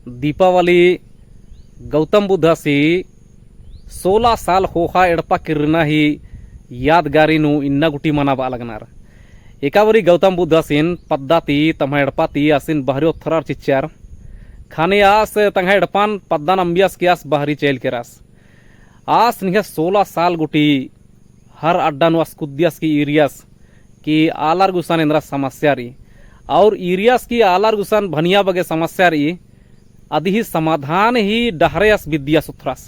दीपावली गौतम बुद्धासी 16 साल होहा एडपा किरणा ही यादगारी नु इन्ना गुटी मनाबा लगनार एकावरी गौतम बुद्धासीन पद्दाती तम्हा एडपाती आसिन बहरी थरार चिच्चार खाने आस तंगा एडपान पद्दान अंबियास की आस बहरी चेल के रास आस निहा 16 साल गुटी हर अड्डा नुआस कुद्दियास की इरियास की आलार गुसान इंद्रा समस्या री और इरियास की आलार गुसान भनिया बगे समस्या री आदि ही समाधान ही डहरेस विद्या सुथरास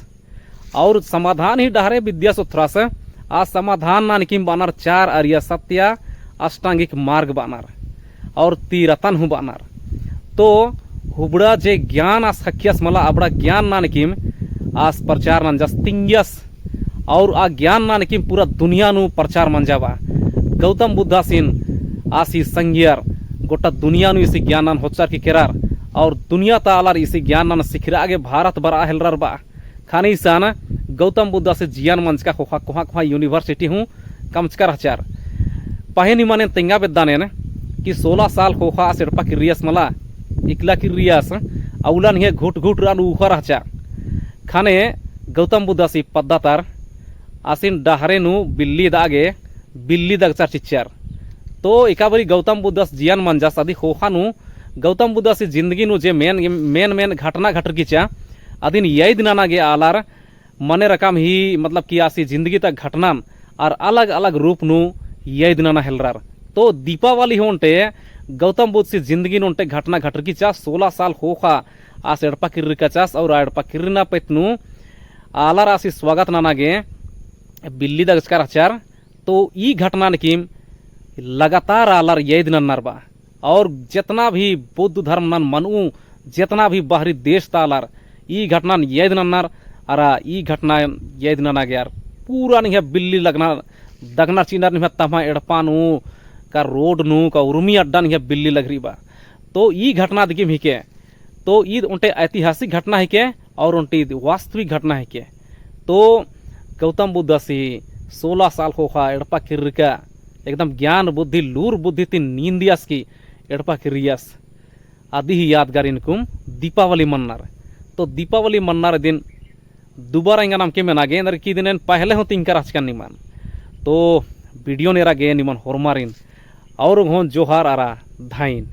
और समाधान ही डहरे विद्या सुथरास आ समाधान नानकिम बानर 4 आर्य सत्य अष्टांगिक मार्ग बानर और तीरतन हु बानर तो हुबड़ा जे ज्ञान आस हक्यास मला अबड़ा ज्ञान नानकिम आस प्रचार नंजस तिंग्यस और आ ज्ञान नानकिम पूरा दुनिया नु प्रचार मंजावा गौतम बुद्धासीन आसी संगियर गोटा दुनिया नु इसी ज्ञान होचार की केरार और दुनिया तालार इसी ज्ञान सिखरा आगे भारत बरा हेलर बा खानी सान गौतम बुद्ध से जियान मंच का कोहा कोहा कोहा यूनिवर्सिटी हूँ कमचकर हचार पहनी माने तेंगा बेदाने कि 16 साल कोहा सेडपा की रियास मला इकला की रियास अवला नहीं घुट घुट रान उखर हचा खाने गौतम बुद्ध सी पद्दातार आसिन डहरे नु बिल्ली दागे बिल्ली दगचार चिच्चार तो एकाबरी गौतम बुद्ध जियान मंजा सदी होहा नु गौतम बुद्ध से जिंदगी नु जे मेन मेन मेन घटना घटर कीचा अदिन यही दिनाना गे आलार मने रकम ही मतलब कि आसी जिंदगी तक घटना और अलग अलग रूप नु यही दिनाना हेलरार तो दीपावली होंटे गौतम बुद्ध से जिंदगी नोंटे घटना घटर कीचा 16 साल होखा आस एडपा किर्री कचास और एडपा किर्रीना पेतनु आलार आसी स्वागत नाना गे बिल्ली दगचकार हचार तो ई घटना किम लगातार आलार यही दिनार बा और जितना भी बौद्ध धर्म नन मनु जितना भी बाहरी देश तालार ई घटना ये दिनार अरा ई घटना ये दिना गयार पूरा नहीं है बिल्ली लगना दगना चीनार नहीं है तमा एड़पा नु का रोड नु का उर्मी अड्डा नहीं है बिल्ली लग रही बा तो ई घटना दिखिम हिके तो ई उनटे ऐतिहासिक घटना हिके और उनटी वास्तविक घटना हिके तो गौतम बुद्ध सी 16 साल होखा एड़पा किर्रिका एकदम ज्ञान बुद्धि लूर बुद्धि तीन नींदियास की एड़पा किरियास आदि ही यादगार इनकुम दीपावली मन्नार तो दीपावली मन्नार दिन दोबारा इंगा नाम के मेना गे नर की दिन पहले हो तिंकर आचकन निमान तो वीडियो नेरा गे निमान होरमारिन और जोहार आरा धाइन।